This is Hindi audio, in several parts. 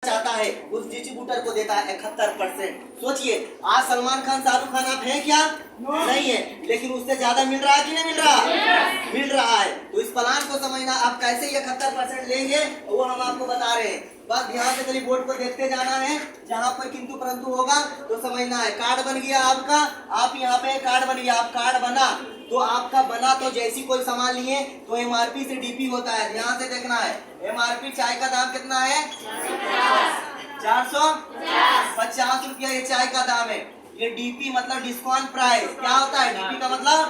चाहता है उस डिस्ट्रीब्यूटर को देता है 71%। सोचिए आज सलमान खान शाहरुख खान आप हैं क्या? नहीं है, लेकिन उससे ज्यादा मिल रहा है कि नहीं मिल रहा? मिल रहा है। तो इस प्लान को समझना, आप कैसे 71% लेंगे वो हम आपको बता रहे हैं। बस ध्यान से खाली बोर्ड को देखते जाना है, जहाँ पर किंतु परंतु होगा तो समझना है। कार्ड बन गया आपका, आप यहाँ पे कार्ड बन गया, आप कार्ड बना तो आपका बना तो जैसी कोई सामान लिए तो एमआरपी से डीपी होता है। ध्यान से देखना है, एमआरपी चाय का दाम कितना है? 450 रुपया ये चाय का दाम है। ये डीपी मतलब डिस्काउंट प्राइस। क्या होता है डीपी का मतलब?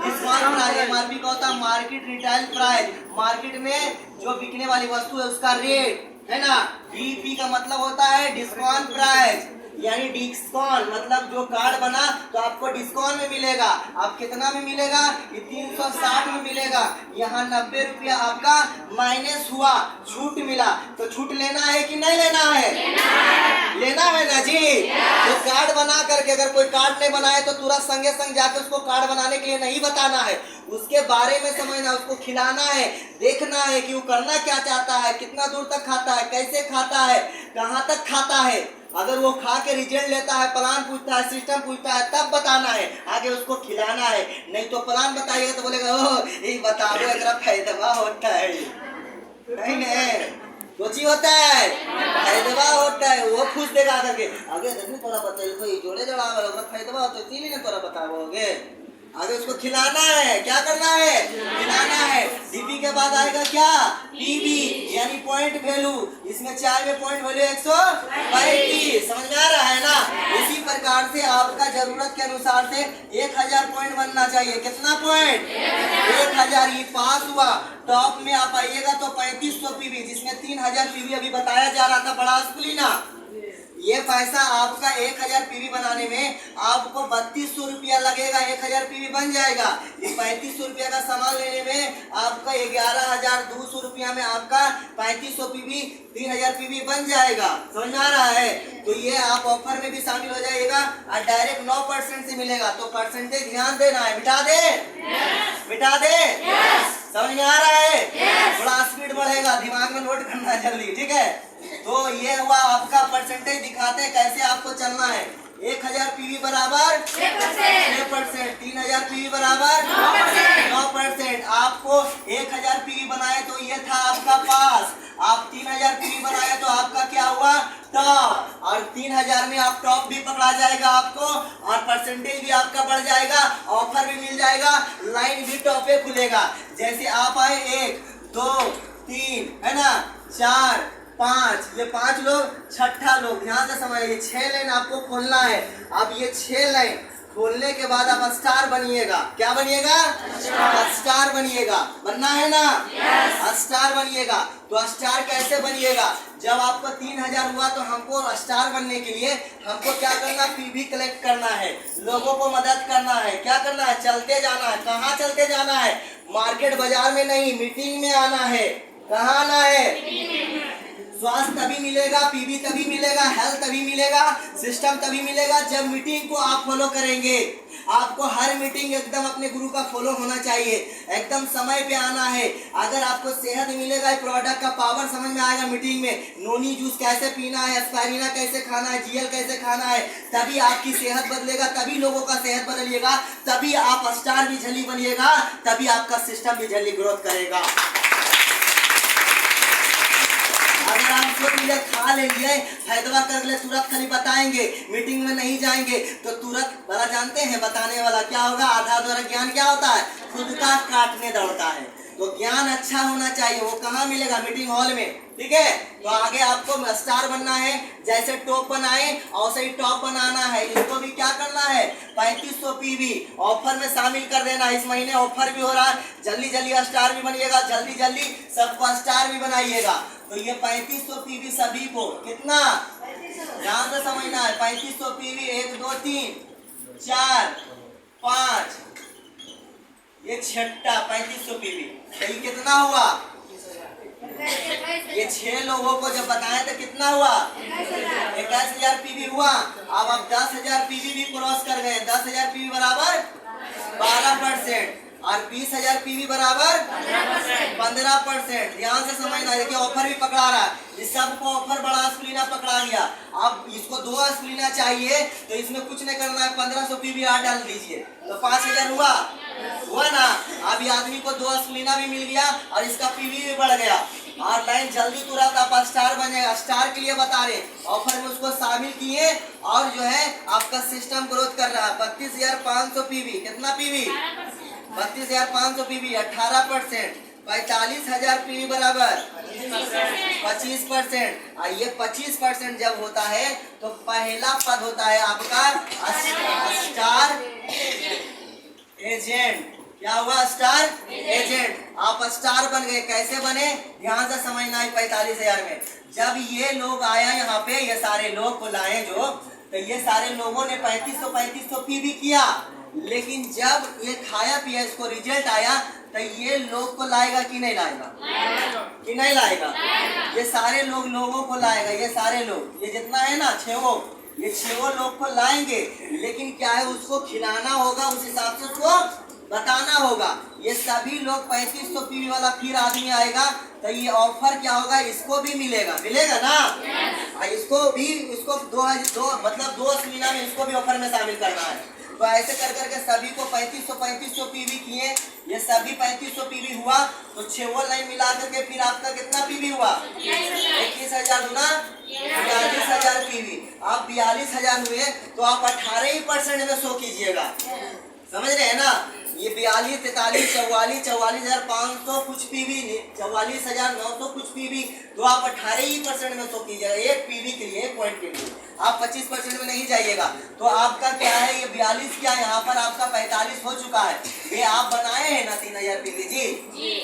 Discount price. एमआरपी का होता है मार्केट रिटेल प्राइस, मार्केट में जो बिकने वाली वस्तु है उसका रेट है ना। डीपी का मतलब होता है डिस्काउंट प्राइस, यानी डिस्काउंट मतलब जो कार्ड बना तो आपको डिस्काउंट में मिलेगा। आप कितना में मिलेगा? ये 360 में मिलेगा। यहाँ 90 रुपया आपका माइनस हुआ, छूट मिला। तो छूट लेना है कि नहीं लेना है? लेना है ना जी। तो कार्ड बना करके अगर कोई कार्ड नहीं बनाए तो तुरंत संगे संग जाके उसको कार्ड बनाने के लिए नहीं बताना है, उसके बारे में समझना, उसको खिलाना है, देखना है कि वो करना क्या चाहता है, कितना दूर तक खाता है, कैसे खाता है, कहाँ तक खाता है। अगर वो खा के रिजल्ट लेता है, प्लान पूछता है, सिस्टम पूछता है, तब बताना है, आगे उसको खिलाना है। नहीं तो प्लान बताइएगा तो बोलेगा ओह ये बता दो इतना फायदा होता है। नहीं नहीं सोची होता है, फायदा होता है, वो पूछ देगा आकर के आगे देखने थोड़ा बताइए जोड़े जड़ा फायदा होता है इसीलिए ना थोड़ा बताओगे। आगे उसको खिलाना है, क्या करना है? खिलाना है। डीपी के बाद आएगा क्या? पीवी यानी पॉइंट वैल्यू। इसमें चाय में पॉइंट वैल्यू 135। समझ में आ रहा है ना? इसी प्रकार से आपका जरूरत के अनुसार से 1000 पॉइंट बनना चाहिए। कितना पॉइंट? 1000। ये पास हुआ। टॉप में आप आइएगा तो 3500 पीवी, जिसमें 3000 पीवी अभी बताया जा रहा था बड़ा स्कूली ना। ये पैसा आपका 1000 पीवी बनाने में आपको 3200 रुपया लगेगा, 1000 पीवी बन जाएगा। इस 3500 रुपया का सामान लेने में आपका 11200 रुपया में आपका 3500 पीवी 3000 पीवी बन जाएगा। समझ में आ रहा है? तो ये आप ऑफर में भी शामिल हो जाइएगा और डायरेक्ट 9% से मिलेगा। तो परसेंटेज ध्यान देना है। मिटा दे मिटा दे समझ में आ रहा है? थोड़ा स्पीड बढ़ेगा, दिमाग में नोट करना जल्दी, ठीक है? तो ये हुआ आपका परसेंटेज, दिखाते हैं कैसे आपको चलना है। 1000 पीवी बराबर 6%, 3000 पीवी बराबर 9%। आपको 1000 पीवी बनाए तो ये था आपका पास, आप 3000 पीवी बनाए तो आपका क्या हुआ? टॉप। और 3000 में आप टॉप भी पकड़ा जाएगा आपको, और परसेंटेज भी आपका बढ़ जाएगा, ऑफर भी मिल जाएगा, लाइन भी टॉप पे खुलेगा। जैसे आप आए 1 2 3 है ना, 4 5, ये 5 लोग, छठा लोग। ध्यान से समझिए, 6 लाइन आपको खोलना है। अब ये 6 लाइन खोलने के बाद आप स्टार बनिएगा। क्या बनिएगा? स्टार बनिएगा। बनना है ना? स्टार बनिएगा। तो स्टार कैसे बनिएगा? जब आपको 3000 हुआ तो हमको स्टार बनने के लिए हमको क्या करना? पीवी कलेक्ट करना है, लोगों को मदद करना है। क्या करना है? चलते जाना है। कहाँ चलते जाना है? मार्केट बाजार में नहीं, मीटिंग में आना है। कहाँ आना है? स्वास्थ्य तभी मिलेगा, पीवी तभी मिलेगा, हेल्थ तभी मिलेगा, सिस्टम तभी मिलेगा जब मीटिंग को आप फॉलो करेंगे। आपको हर मीटिंग एकदम अपने गुरु का फॉलो होना चाहिए, एकदम समय पे आना है। अगर आपको सेहत मिलेगा, प्रोडक्ट का पावर समझ में आएगा मीटिंग में, नोनी जूस कैसे पीना है, एस्पाइरिना कैसे खाना है, जीएल कैसे खाना है, तभी आपकी सेहत बदलेगा, तभी लोगों का सेहत बदलिएगा, तभी आप स्टार भी झल्ली बनिएगा, तभी आपका सिस्टम भी झल्ली ग्रोथ करेगा। अगर आप खा लेंगे, फायदा कर ले, तुरंत खाली बताएंगे, मीटिंग में नहीं जाएंगे तो तुरंत बड़ा जानते हैं बताने वाला क्या होगा? आधा द्वारा ज्ञान क्या होता है? खुद का काटने दौड़ता है। तो ज्ञान अच्छा होना चाहिए। वो कहाँ मिलेगा? मीटिंग हॉल में, ठीक है? तो आगे आपको स्टार बनना है। जैसे टॉप बनाए और सही टॉप बनाना है। इसको भी क्या करना है? 3500 पीवी ऑफर में शामिल कर देना। इस महीने ऑफर भी हो रहा है, जल्दी जल्दी स्टार भी बनिएगा, जल्दी जल्दी सबको स्टार भी बनाइएगा। तो ये 3500 पीवी सभी को कितना? ध्यान से समझना है। 3500 पीवी 1 2 3 4 5, ये छठा 3500 पीवी। तो ये कितना हुआ? ये 6 लोगों को जब बताएं तो कितना हुआ? 21000 पीवी हुआ। अब आप 10000 पीवी भी क्रॉस कर गए। 10000 पीवी बराबर 12%। और 20,000 पीवी बराबर 15%। ध्यान से समझना, देखिए ऑफर भी पकड़ा रहा है, इस सबको ऑफर बड़ा स्प्लिना पकड़ा गया। अब इसको 2 स्प्लिना चाहिए तो इसमें कुछ नहीं करना है, 1500 पीवी और डाल दीजिए तो 5000 हुआ ना। अभी आदमी को 2 स्प्लिना भी मिल गया और इसका पीवी भी बढ़ गया। और लाइन जल्दी तुरंत आप स्टार बनेगा। स्टार के लिए बता रहे ऑफर में उसको शामिल किए और जो है आपका सिस्टम ग्रोथ कर रहा है। 32,500 पीवी, कितना पीवी? 32,500 पीवी 18%। 45,000 पीवी बराबर 25%। और ये 25% जब होता है तो पहला पद होता है आपका स्टार एजेंट। क्या हुआ? Star agent. आप स्टार बन गए। कैसे बने? ध्यान से समझना है। 45,000 में जब ये लोग आया यहाँ पे, ये सारे लोग को लाए जो, तो ये सारे लोगों ने 3500 पीवी किया, लेकिन जब ये खाया पिया इसको रिजल्ट आया तो ये लोग को लाएगा कि नहीं लाएगा? कि नहीं लाएगा? ये सारे लोगों को लाएगा। ये सारे लोग, ये जितना है ना 6 ये 6 लोग को लाएंगे, लेकिन क्या है उसको खिलाना होगा, उस हिसाब से उसको बताना होगा। ये सभी लोग 3500 पीवी वाला फिर आदमी आएगा तो ये ऑफर क्या होगा? इसको भी मिलेगा ना। इसको भी, इसको दो मतलब 2 स्प्लिना में इसको भी ऑफर में शामिल करना है। तो ऐसे कर करके सभी को 3500 पीवी किए। ये सभी 3500 पीवी हुआ तो 6 लाइन मिला करके फिर आपका कितना पीवी हुआ? 21,000 गुना 42,000 पीवी। आप 42,000 हुए तो आप 18% में 100 कीजिएगा। समझ रहे हैं ना? ये 42, 43, 44, 44,500 कुछ पीवी, 44,900 कुछ पीवी, तो आप 18% में 100 कीजिएगा। एक पीवी के लिए, एक पॉइंट के लिए आप 25% में नहीं जाइएगा। तो आपका क्या है? ये 42 क्या, यहाँ पर आपका 45 हो चुका है। ये आप बनाए हैं ना 3000 पीवी जी।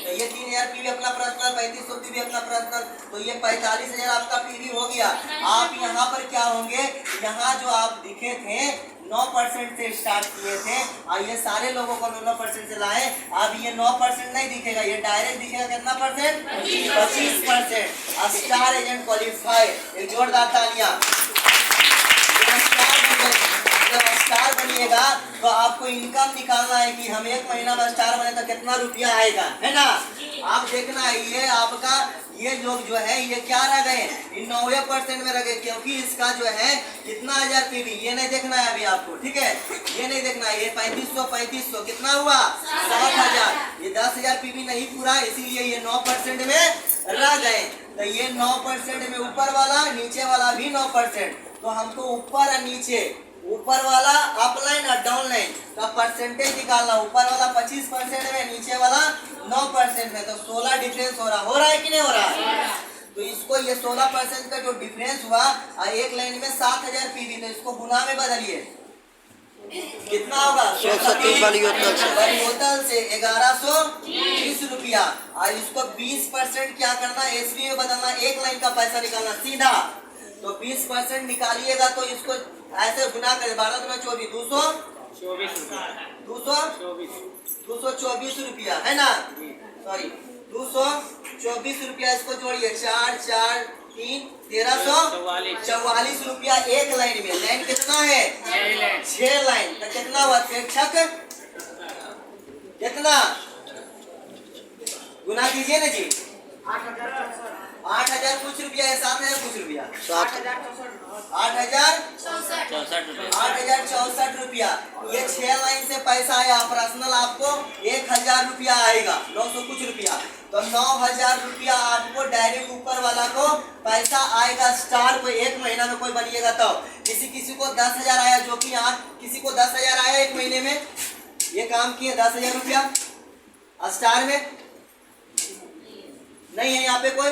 तो ये 3000 पीवी अपना पर्सनल, 3500 पीवी अपना पर्सनल, तो ये 45,000 आपका पीवी हो गया। आप यहाँ पर क्या होंगे? यहाँ जो आप दिखे थे 9% से स्टार्ट किए थे और ये सारे लोगों को 9% से लाए। अब ये 9% नहीं दिखेगा, ये डायरेक्ट दिखेगा कितना परसेंट? 25%। Star agent qualified. एक जोरदार तालियां। जब स्टार बनिएगा तो आपको इनकम निकालना है कि हम 1 महीना में स्टार बने तो कितना रुपया आएगा, है ना? आप देखना है ये आपका, ये लोग जो है ये क्या रह गए? 90% में रह गए, क्योंकि इसका जो है कितना 1000 पीवी, ये नहीं देखना है अभी आपको, ठीक है? ये नहीं देखना है। ये 3500 कितना हुआ? 60,000। ये 10,000 पीवी नहीं पूरा, इसीलिए ये 9% में रह गए। तो ये 9% में ऊपर वाला, नीचे वाला भी 9%। तो हमको ऊपर और नीचे, ऊपर वाला अपलाइन और डाउनलाइन का परसेंटेज निकालना। ऊपर वाला 25% में, नीचे वाला 9% में, तो 16 डिफरेंस हो रहा है कि नहीं हो रहा है? तो इसको ये 16% का जो डिफरेंस हुआ और एक लाइन में 7000 पीवी, तो इसको गुना में बदलिए, कितना होगा? बड़ी बोतल से 1120 रुपया। और इसको 20% क्या करना? एसवी में बदलना, एक लाइन का पैसा निकालना सीधा। तो 20% निकालिएगा तो इसको ऐसे गुना कर, 12 गुना 24, 224 रुपया, है ना? सॉरी 224 रुपया। इसको जोड़िए, 4 4 3 1344 रुपया एक लाइन में। लाइन कितना है? 6 लाइन। तो कितना हुआ? कितना गुना कीजिए ना जी। 8,000 कुछ रुपया है, 7,000 कुछ रुपया, 8,064 रुपया। ये 6 लाइन से पैसा आया पर्सनल, आपको 1,000 रुपया आएगा, 900 कुछ रुपया। तो 9,000 रुपया आपको डायरेक्ट ऊपर वाला को पैसा आएगा। स्टार को 1 महीना में कोई बनिएगा तो किसी को 10,000 आया, जो कि यहाँ किसी को 10,000 आया 1 महीने में, ये काम किए 10,000 रुपया स्टार में। नहीं है यहाँ पे कोई?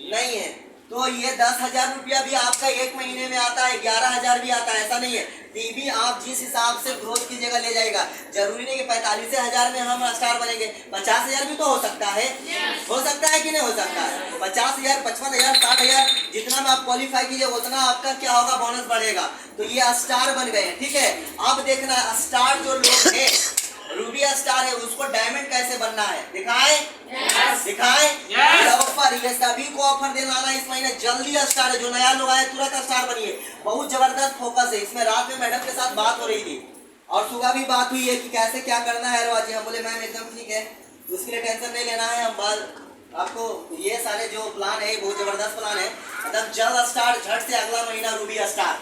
नहीं है। तो ये 10,000 रुपया भी आपका 1 महीने में आता है, 11,000 भी आता है, ऐसा नहीं है। पीवी आप जिस हिसाब से ग्रोथ की जगह ले जाएगा, जरूरी नहीं कि 45,000 में हम स्टार बनेंगे। 50,000 भी तो हो सकता है, हो सकता है कि नहीं हो सकता है? 50,000, 55,000, 60,000, जितना में आप क्वालिफाई कीजिए उतना आपका क्या होगा? बोनस बढ़ेगा। तो ये स्टार बन गए, ठीक है? अब देखना स्टार जो लोग है, रूबी स्टार है, उसको डायमंड कैसे बनना है दिखाएं? दिखाएं? ऑफर, ये सभी को ऑफर देना है इस महीने। जल्दी स्टार है, जो नया लोग आए तुरंत स्टार बनिए। बहुत जबरदस्त फोकस है इसमें। रात में मैडम के साथ बात हो रही थी और सुबह भी बात हुई है कि कैसे क्या करना है रवाजी। हम बोले मैम एकदम ठीक है, उसके लिए टेंशन नहीं लेना है। हम बात आपको ये सारे जो प्लान है बहुत ज़बरदस्त प्लान है। मतलब जल्द स्टार्ट, झट से अगला महीना रूबी स्टार,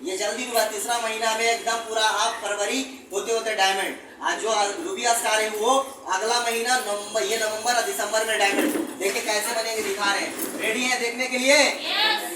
ये जल्दी हुआ तीसरा महीना में एकदम पूरा आप फरवरी होते होते डायमंड। आज जो रूबी स्टार है वो अगला महीना नवंबर, ये नवंबर और दिसंबर में डायमंड। देखिए कैसे बनेंगे, दिखा रहे हैं। रेडी है देखने के लिए?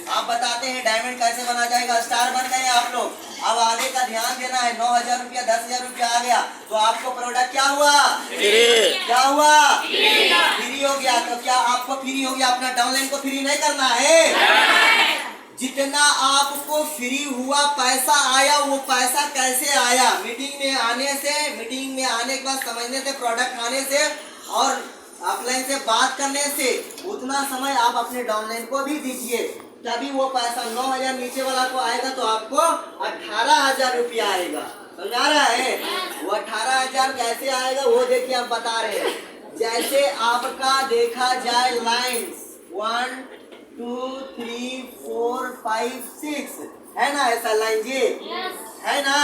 आप बताते हैं डायमंड कैसे बना जाएगा। स्टार बन गए आप लोग, अब आगे का ध्यान देना है। 9,000 रुपया 10,000 रुपया आ गया तो आपको प्रोडक्ट क्या हुआ? क्या हुआ? फ्री हो गया। तो क्या आपको फ्री हो गया? अपना डाउनलाइन को फ्री नहीं करना है। जितना आपको फ्री हुआ पैसा आया, वो पैसा कैसे आया? मीटिंग में आने से, मीटिंग में आने के बाद समझने से, प्रोडक्ट आने से और ऑफलाइन से बात करने से, उतना समय आप अपने डाउनलाइन को भी दीजिए, तभी वो पैसा 9,000 नीचे वाला को आएगा तो आपको 18,000 रुपया आएगा। समझा रहा है? वो 18,000 कैसे आएगा वो देखिए आप बता रहे हैं। जैसे आपका देखा जाए लाइन्स 1 2 3 4 5 6 है ना, ऐसा लाइन जी है ना।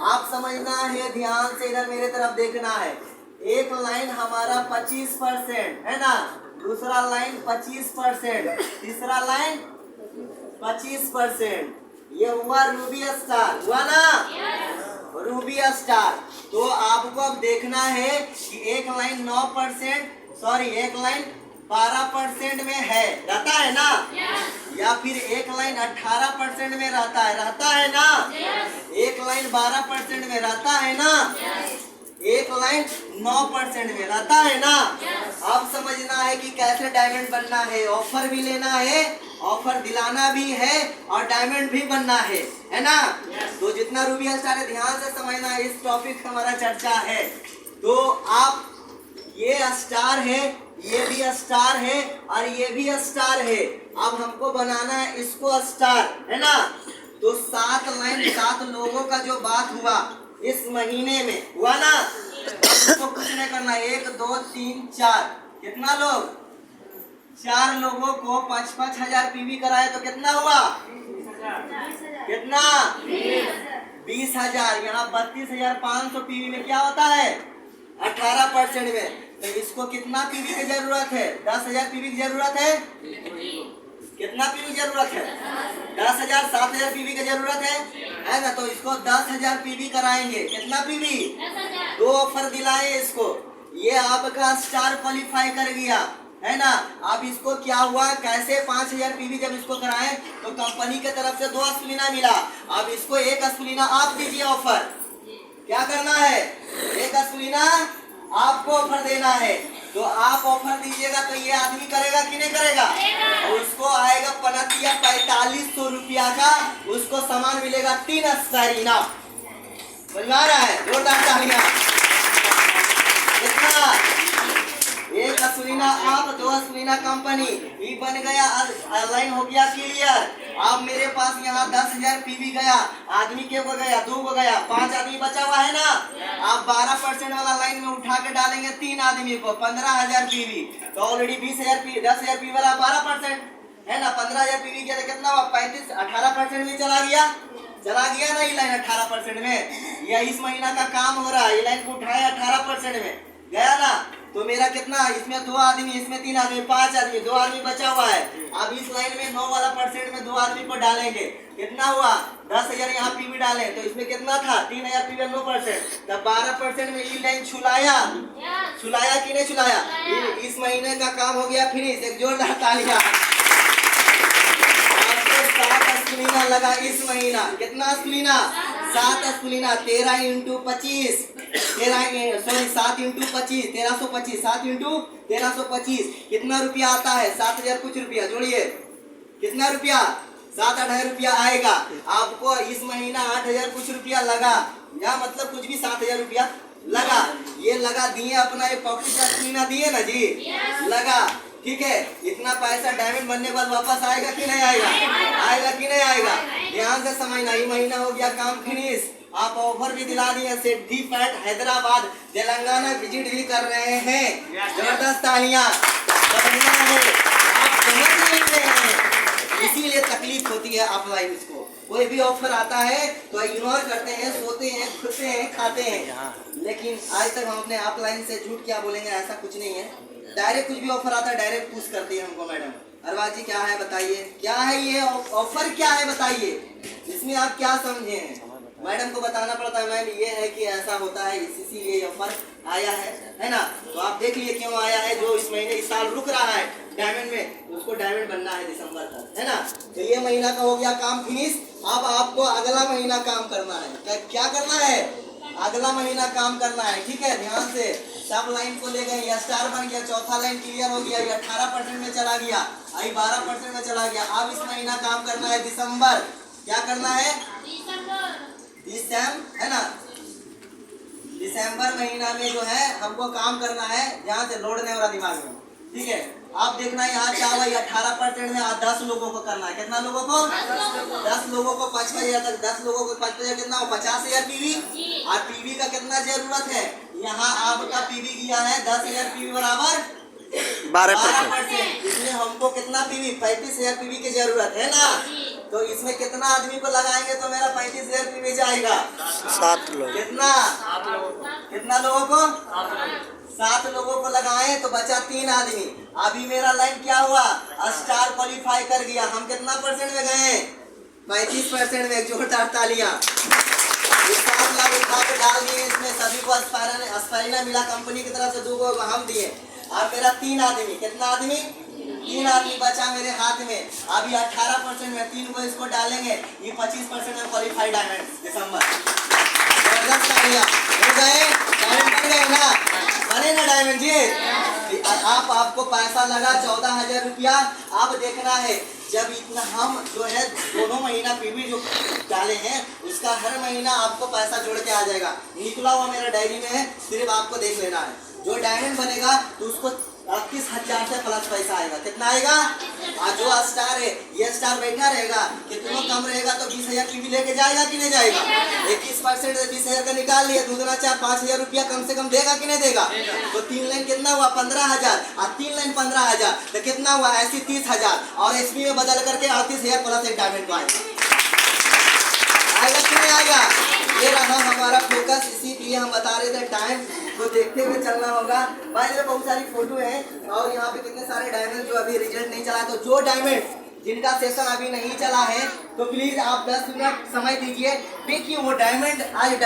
आप समझना है, ध्यान से इधर मेरे तरफ देखना है। एक लाइन हमारा 25% है ना, दूसरा लाइन 25%, तीसरा लाइन 25%। ये हुआ रूबी स्टार, हुआ ना रूबी स्टार। तो आपको अब देखना है कि एक लाइन 9%, सॉरी एक लाइन 12% में है, रहता है ना, या फिर एक लाइन 18% में रहता है ना, एक लाइन 12% में रहता है ना, एक लाइन 9% में रहता है ना। अब समझना है कि कैसे डायमंड बनना है। ऑफर भी लेना है, ऑफर दिलाना भी है और डायमंड भी बनना है ना। तो जितना रूबी स्टार है ध्यान से समझना है, इस टॉपिक हमारा चर्चा है। तो आप ये स्टार है, ये भी स्टार है और ये भी स्टार है। अब हमको बनाना है इसको स्टार, है ना। तो 7 लाइन 7 लोगों का जो बात हुआ इस महीने में हुआ ना, उसको कुछ नहीं करना। 1 2 3 4 कितना लोग? 4 लोगों को 5-5 हजार पीवी कराए तो कितना हुआ? कितना? 20,000। यहाँ 32,500 पीवी में क्या होता है? 18% में। तो इसको कितना पीवी की जरूरत है? 10,000 पीवी की जरूरत है। कितना पीवी की जरूरत है? 10,000, 7,000 पीवी की जरूरत है ना। तो इसको 10,000 पीवी कराएंगे। कितना पीवी? 2 ऑफर दिलाए इसको। ये आपका स्टार क्वालिफाई कर गया, है ना। अब इसको क्या हुआ, कैसे 5,000 पीवी जब इसको कराए तो कंपनी के तरफ से 2 स्प्लिना मिला। अब इसको 1 स्प्लिना आप दीजिए ऑफर। क्या करना है? 1 स्प्लिना आपको ऑफर देना है। तो आप ऑफर दीजिएगा तो ये आदमी करेगा कि नहीं करेगा? और उसको आएगा 4500 रुपया का, उसको सामान मिलेगा 3 स्प्लिना। समझ आ रहा है? जोरदार तालियां। कितना? 1 स्प्लिना आप, 2 स्प्लिना कंपनी। ये बन गया, लाइन हो गया क्लियर। अब मेरे पास यहाँ 10,000 पीवी गया, आदमी के को गया, 2 को गया, 5 आदमी बचा हुआ है ना। आप 12% वाला लाइन में उठा के डालेंगे 3 आदमी को, 15,000 पीवी। तो ऑलरेडी 20,000 पीवी, 10,000 पीवी वाला 12% है ना। 15,000 पीवी किया तो कितना हुआ? 35, 18% में चला गया ना ये लाइन 18% में। यह इस महीना का काम हो रहा है, ये लाइन को उठाया 18% में गया ना। तो मेरा कितना? इसमें 2 आदमी, इसमें 3 आदमी, 5 आदमी, 2 आदमी बचा हुआ है। अब इस लाइन में 9 वाला परसेंट में 2 आदमी को डालेंगे, कितना हुआ? 10,000 यहाँ पीवी डाले तो इसमें कितना था? 3,000 पीवी 9%, तब 12% में ये लाइन छुलाया कि नहीं छुलाया? इस महीने का काम हो गया फिनिश। एक जोरदार तालियां। 7 स्प्लिना लगा इस महीना। कितना स्प्लिना? 7 स्प्लिना। 13 × 25, 7 × 25 1325, 7 × 1325 कितना रुपया आता है? 7,000 कुछ रुपया। जोड़िए कितना रुपया? 7-8 रुपया आएगा आपको। इस महीना 8,000 कुछ रुपया लगा, या मतलब कुछ भी 7,000 रुपया लगा। ये लगा दिए अपना, ये पॉकेट स्प्लिना दिए ना जी, लगा। ठीक है, इतना पैसा डायमंड बनने के बाद वापस आएगा कि नहीं आएगा? आएगा कि नहीं आएगा? ध्यान से समझना। ये महीना हो गया काम फिनिश। आप ऑफर भी दिला दिए। सिद्धि पैट हैदराबाद तेलंगाना विजिट भी कर रहे हैं। जबरदस्त तालियां। समझना है, आप समझ नहीं रहे हैं, इसीलिए तकलीफ होती है ऑफलाइन इसको। कोई भी ऑफर आता है तो इग्नोर करते हैं, सोते हैं, खुलते हैं, खाते हैं। लेकिन आज तक हम अपने ऑफलाइन से झूठ क्या बोलेंगे, ऐसा कुछ नहीं है। डायरेक्ट कुछ भी ऑफर आता है डायरेक्ट पूछ करती है हमको, मैडम अरबाज जी क्या है बताइए, क्या है ये ऑफर, क्या है बताइए, इसमें आप क्या समझे हैं। मैडम को बताना पड़ता है मैम ये है कि ऐसा होता है, इसीलिए ये ऑफर आया है ना। तो आप देख लिए क्यों आया है। जो इस महीने इस साल रुक रहा है डायमंड में, उसको डायमंड बनना है दिसंबर तक, है ना। तो ये महीना का हो गया काम फिनिश। अब आपको अगला महीना काम करना है। क्या करना है, अगला महीना काम करना है, ठीक है। ध्यान से सब लाइन को ले गए, ये स्टार बन गया, चौथा लाइन क्लियर हो गया, ये 18% में चला गया, अभी 12% में चला गया। अब इस महीना काम करना है दिसंबर। क्या करना है, दिसंबर, है ना। दिसंबर महीना में जो है हमको काम करना है, ध्यान से लोड नहीं हो रहा दिमाग में, ठीक है। आप देखना यहाँ क्या हुआ, 18% में 10 लोगों को करना है। कितना लोगों को, 10 लोगों को 5,000 तक, 10 लोगों को 5,000 कितना हो, 50,000 पीवी। और पीवी का कितना जरूरत है, यहाँ आपका पीवी किया है 10,000 पीवी बराबर 12%। इसमें हमको कितना पीवी, 35,000 पीवी की जरूरत है ना। तो इसमें कितना आदमी को लगाएंगे तो मेरा 35,000 पीवी जाएगा, 7 लोग। कितना लोगों को, 7 लोगों को लगाए तो बचा 3 आदमी। अभी मेरा लाइन क्या हुआ, स्टार क्वालिफाई कर गया। हम कितना परसेंट में गए, 35% में। जोरदार तालियां। 7 लाख उठा के डाल दिए इसमें, सभी को एस्पायरिना मिला कंपनी की तरफ से, 2 को हम दिए। अब मेरा 3 आदमी, कितना आदमी, 3 आदमी बचा मेरे हाथ में। अभी 18% में 3 को इसको डालेंगे, ये 25% में क्वालिफाइड डायमंड दिसंबर। हो गए डायमंड, बन गए ना, बने ना डायमंड जी। आपको पैसा लगा 14,000 रुपया। अब देखना है जब इतना हम जो है दोनों महीना पीवी जो डाले हैं उसका हर महीना आपको पैसा जोड़ के आ जाएगा। निकला हुआ मेरा डायरी में है, सिर्फ आपको देख लेना है। जो डायमंड बनेगा तो उसको 31,000 से प्लस पैसा आएगा। कितना आएगा, और जो स्टार है ये स्टार बैठा रहेगा, कितना कम रहेगा तो 20,000 की भी लेके जाएगा कि नहीं जाएगा। 21% से 20,000 का निकाल लिया, दूसरा 4-5,000 रुपया कम से कम देगा कि नहीं देगा। तो 3 लाइन कितना हुआ, 15,000, और 3 लाइन 15,000 तो कितना हुआ, ऐसी 30,000। और एसपी में बदल करके 38,000 प्लस एक डायमंड आएगा। आएगा कि नहीं आएगा। ये रहा हमारा फोकस, इसीलिए हम बता रहे थे टाइम को देखते हुए चलना होगा। भाई बहुत सारी फोटो है और यहाँ पे कितने सारे डायमंड जो अभी रिजल्ट नहीं चला। तो जो डायमंड जिनका सेशन अभी नहीं चला है तो प्लीज आप 10 मिनट समय दीजिए, देखिए वो डायमंड आज डायमंड